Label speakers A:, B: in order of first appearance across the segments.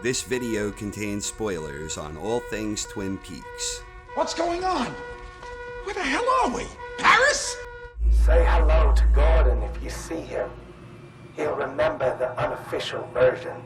A: This video contains spoilers on all things Twin Peaks.
B: What's going on? Where the hell are we? Paris?
C: Say hello to Gordon if you see him. He'll remember the unofficial version.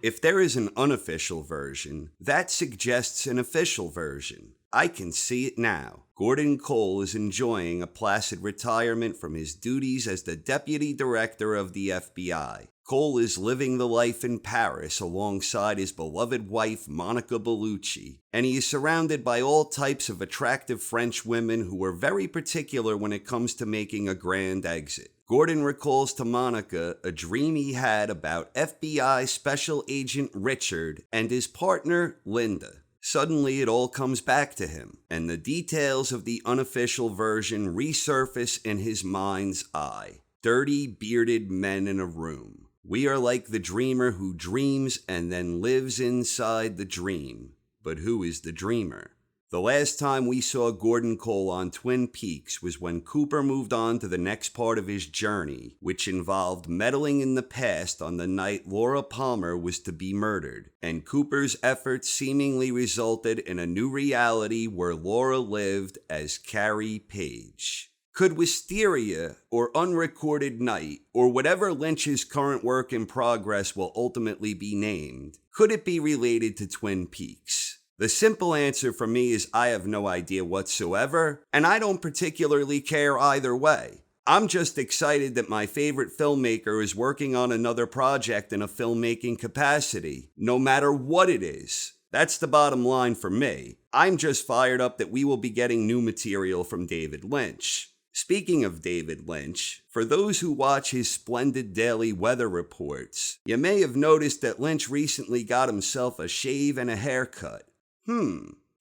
A: If there is an unofficial version, that suggests an official version. I can see it now. Gordon Cole is enjoying a placid retirement from his duties as the Deputy Director of the FBI. Cole is living the life in Paris alongside his beloved wife Monica Bellucci, and he is surrounded by all types of attractive French women who are very particular when it comes to making a grand exit. Gordon recalls to Monica a dream he had about FBI Special Agent Richard and his partner Linda. Suddenly it all comes back to him, and the details of the unofficial version resurface in his mind's eye. Dirty, bearded men in a room. We are like the dreamer who dreams and then lives inside the dream. But who is the dreamer? The last time we saw Gordon Cole on Twin Peaks was when Cooper moved on to the next part of his journey, which involved meddling in the past on the night Laura Palmer was to be murdered, and Cooper's efforts seemingly resulted in a new reality where Laura lived as Carrie Page. Could Wisteria, or Unrecorded Night, or whatever Lynch's current work in progress will ultimately be named, could it be related to Twin Peaks? The simple answer for me is I have no idea whatsoever, and I don't particularly care either way. I'm just excited that my favorite filmmaker is working on another project in a filmmaking capacity, no matter what it is. That's the bottom line for me. I'm just fired up that we will be getting new material from David Lynch. Speaking of David Lynch, for those who watch his splendid daily weather reports, you may have noticed that Lynch recently got himself a shave and a haircut.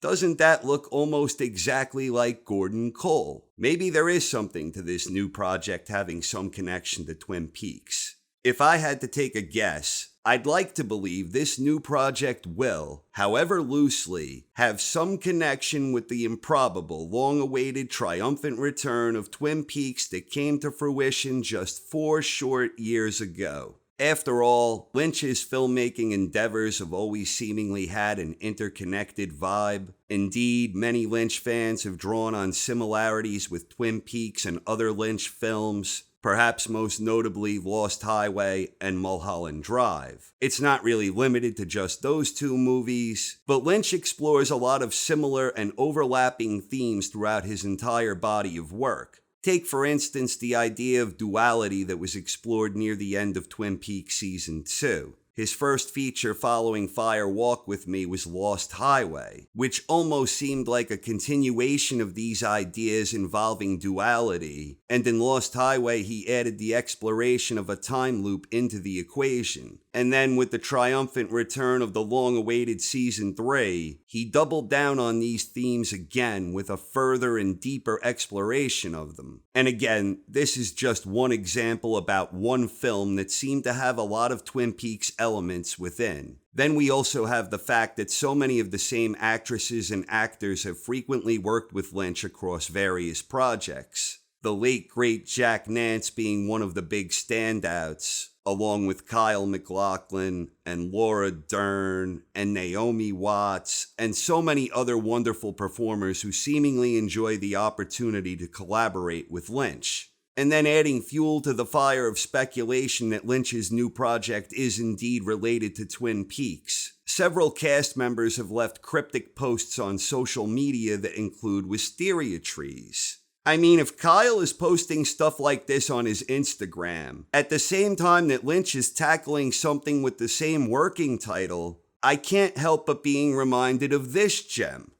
A: Doesn't that look almost exactly like Gordon Cole? Maybe there is something to this new project having some connection to Twin Peaks. If I had to take a guess, I'd like to believe this new project will, however loosely, have some connection with the improbable, long-awaited, triumphant return of Twin Peaks that came to fruition just 4 short years ago. After all, Lynch's filmmaking endeavors have always seemingly had an interconnected vibe. Indeed, many Lynch fans have drawn on similarities with Twin Peaks and other Lynch films, perhaps most notably Lost Highway and Mulholland Drive. It's not really limited to just those two movies, but Lynch explores a lot of similar and overlapping themes throughout his entire body of work. Take, for instance, the idea of duality that was explored near the end of Twin Peaks Season 2. His first feature following Fire Walk With Me was Lost Highway, which almost seemed like a continuation of these ideas involving duality, and in Lost Highway he added the exploration of a time loop into the equation. And then with the triumphant return of the long-awaited Season 3, he doubled down on these themes again with a further and deeper exploration of them. And again, this is just one example about one film that seemed to have a lot of Twin Peaks elements within. Then we also have the fact that so many of the same actresses and actors have frequently worked with Lynch across various projects. The late great Jack Nance being one of the big standouts, along with Kyle MacLachlan and Laura Dern and Naomi Watts and so many other wonderful performers who seemingly enjoy the opportunity to collaborate with Lynch. And then adding fuel to the fire of speculation that Lynch's new project is indeed related to Twin Peaks. Several cast members have left cryptic posts on social media that include wisteria trees. I mean, if Kyle is posting stuff like this on his Instagram, at the same time that Lynch is tackling something with the same working title, I can't help but being reminded of this gem.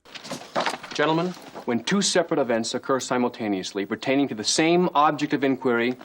D: Gentlemen, when two separate events occur simultaneously pertaining to the same object of inquiry,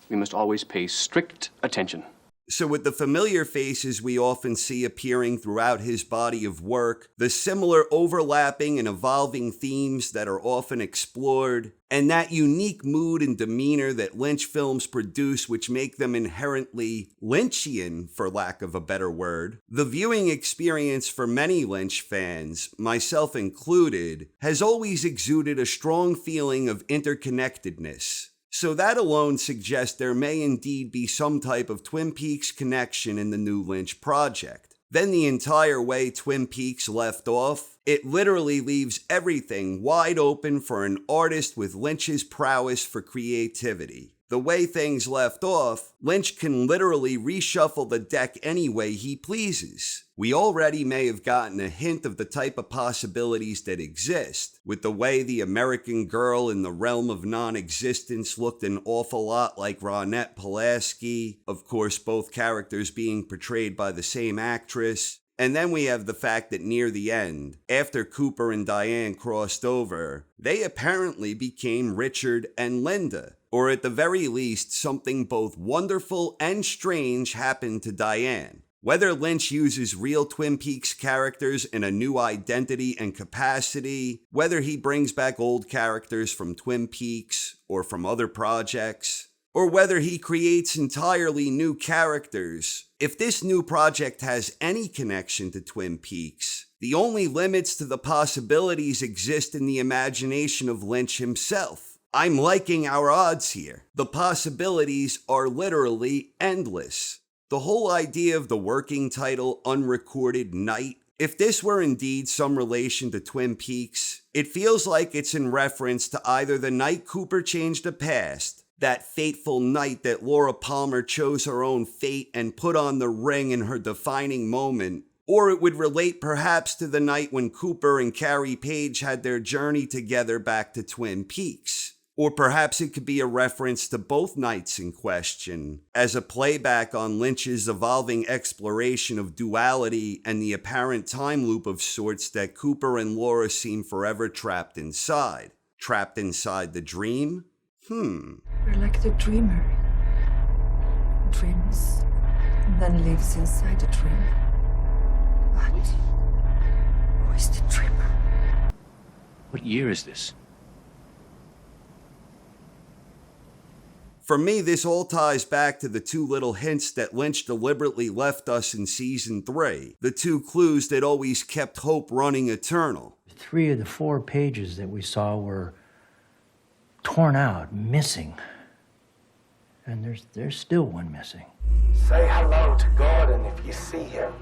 D: we must always pay strict attention.
A: So with the familiar faces we often see appearing throughout his body of work, the similar overlapping and evolving themes that are often explored, and that unique mood and demeanor that Lynch films produce which make them inherently Lynchian, for lack of a better word, the viewing experience for many Lynch fans, myself included, has always exuded a strong feeling of interconnectedness. So that alone suggests there may indeed be some type of Twin Peaks connection in the new Lynch project. Then the entire way Twin Peaks left off, it literally leaves everything wide open for an artist with Lynch's prowess for creativity. The way things left off, Lynch can literally reshuffle the deck any way he pleases. We already may have gotten a hint of the type of possibilities that exist, with the way the American girl in the realm of non-existence looked an awful lot like Ronette Pulaski, of course both characters being portrayed by the same actress. And then we have the fact that near the end, after Cooper and Diane crossed over, they apparently became Richard and Linda. Or at the very least, something both wonderful and strange happened to Diane. Whether Lynch uses real Twin Peaks characters in a new identity and capacity, whether he brings back old characters from Twin Peaks or from other projects, or whether he creates entirely new characters, if this new project has any connection to Twin Peaks, the only limits to the possibilities exist in the imagination of Lynch himself. I'm liking our odds here. The possibilities are literally endless. The whole idea of the working title Unrecorded Night, if this were indeed some relation to Twin Peaks, it feels like it's in reference to either the night Cooper changed the past, that fateful night that Laura Palmer chose her own fate and put on the ring in her defining moment, or it would relate perhaps to the night when Cooper and Carrie Page had their journey together back to Twin Peaks. Or perhaps it could be a reference to both nights in question, as a playback on Lynch's evolving exploration of duality and the apparent time loop of sorts that Cooper and Laura seem forever trapped inside. Trapped inside the dream?
E: We're like the dreamer. Dreams, and then lives inside the dream. But who is the dreamer?
D: What year is this?
A: For me, this all ties back to the two little hints that Lynch deliberately left us in Season 3, the two clues that always kept hope running eternal.
F: 3 of the 4 pages that we saw were torn out, missing. And there's still one missing.
C: Say hello to Gordon if you see him.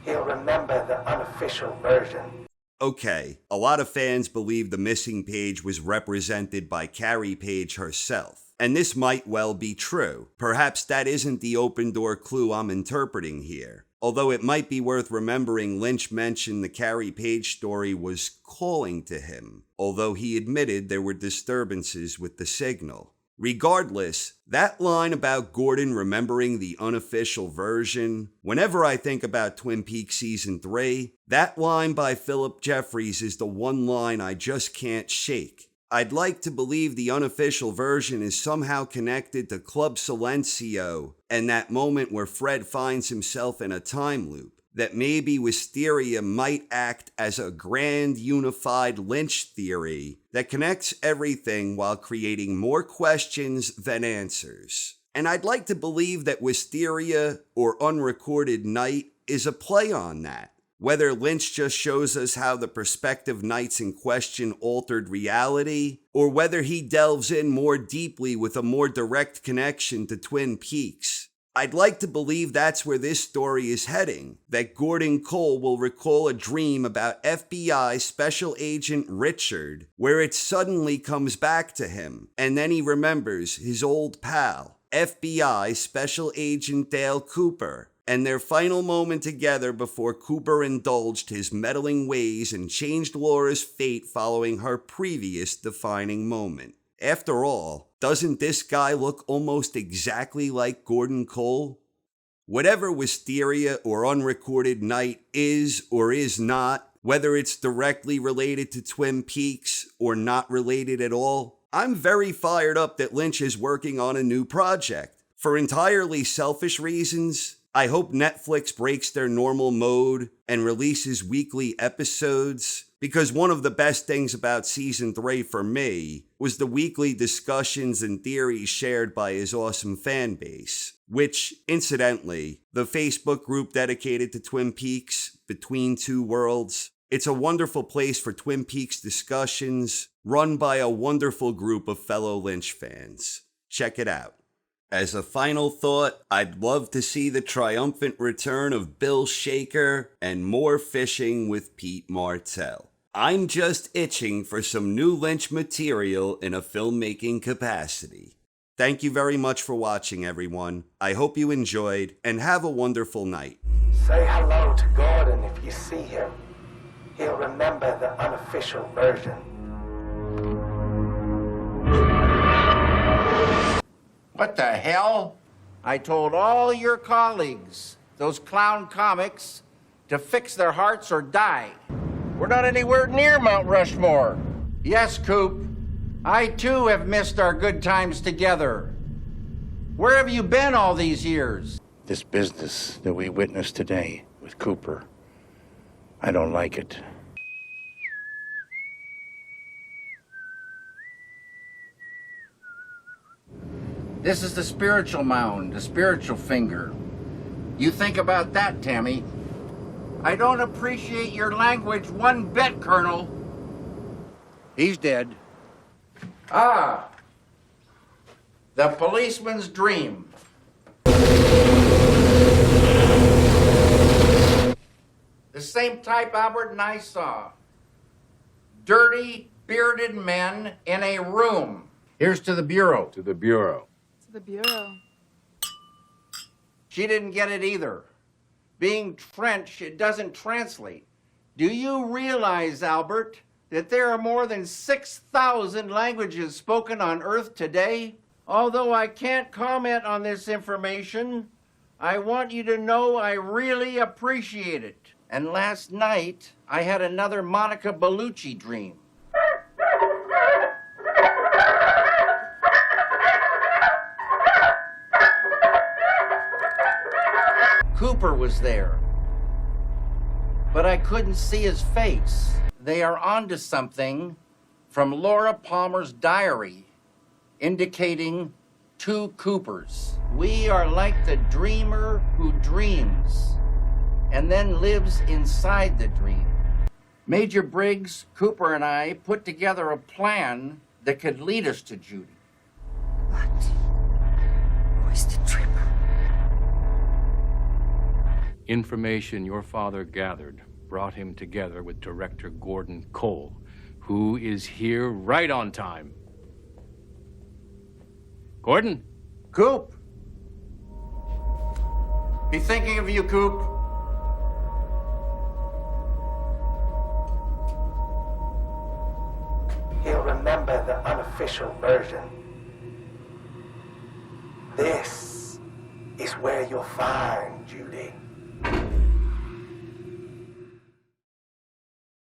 C: He'll remember the unofficial version.
A: Okay, a lot of fans believe the missing page was represented by Carrie Page herself. And this might well be true. Perhaps that isn't the open door clue I'm interpreting here. Although it might be worth remembering Lynch mentioned the Carrie Page story was calling to him, although he admitted there were disturbances with the signal. Regardless, that line about Gordon remembering the unofficial version, whenever I think about Twin Peaks Season 3, that line by Philip Jeffries is the one line I just can't shake. I'd like to believe the unofficial version is somehow connected to Club Silencio and that moment where Fred finds himself in a time loop, that maybe Wisteria might act as a grand unified Lynch theory that connects everything while creating more questions than answers. And I'd like to believe that Wisteria or Unrecorded Night is a play on that. Whether Lynch just shows us how the prospective nights in question altered reality, or whether he delves in more deeply with a more direct connection to Twin Peaks. I'd like to believe that's where this story is heading, that Gordon Cole will recall a dream about FBI Special Agent Richard, where it suddenly comes back to him, and then he remembers his old pal, FBI Special Agent Dale Cooper, and their final moment together before Cooper indulged his meddling ways and changed Laura's fate following her previous defining moment. After all, doesn't this guy look almost exactly like Gordon Cole? Whatever Wisteria or Unrecorded Night is or is not, whether it's directly related to Twin Peaks or not related at all, I'm very fired up that Lynch is working on a new project. For entirely selfish reasons, I hope Netflix breaks their normal mode and releases weekly episodes, because one of the best things about Season 3 for me was the weekly discussions and theories shared by his awesome fan base, which, incidentally, the Facebook group dedicated to Twin Peaks, Between Two Worlds, It's a wonderful place for Twin Peaks discussions, run by a wonderful group of fellow Lynch fans. Check it out. As a final thought, I'd love to see the triumphant return of Bill Shaker and more fishing with Pete Martell. I'm just itching for some new Lynch material in a filmmaking capacity. Thank you very much for watching, everyone. I hope you enjoyed, and have a wonderful night.
C: Say hello to Gordon if you see him. He'll remember the unofficial version.
B: What the hell?
G: I told all your colleagues, those clown comics, to fix their hearts or die. We're not anywhere near Mount Rushmore. Yes, Coop. I too have missed our good times together. Where have you been all these years?
H: This business that we witnessed today with Cooper, I don't like it.
G: This is the spiritual mound, the spiritual finger. You think about that, Tammy. I don't appreciate your language one bit, Colonel.
H: He's dead.
G: Ah, the policeman's dream. The same type Albert and I saw. Dirty, bearded men in a room. Here's to the Bureau.
H: To the Bureau.
I: To the Bureau.
G: She didn't get it either. Being French, it doesn't translate. Do you realize, Albert, that there are more than 6,000 languages spoken on Earth today? Although I can't comment on this information, I want you to know I really appreciate it. And last night, I had another Monica Bellucci dream. Cooper was there, but I couldn't see his face. They are onto something from Laura Palmer's diary, indicating 2 Coopers. We are like the dreamer who dreams and then lives inside the dream. Major Briggs, Cooper, and I put together a plan that could lead us to Judy.
E: But who is the tripper?
J: Information your father gathered brought him together with director Gordon Cole, who is here right on time. Gordon?
G: Coop! Be thinking of you, Coop.
C: He'll remember the unofficial version. This is where you'll find Judy.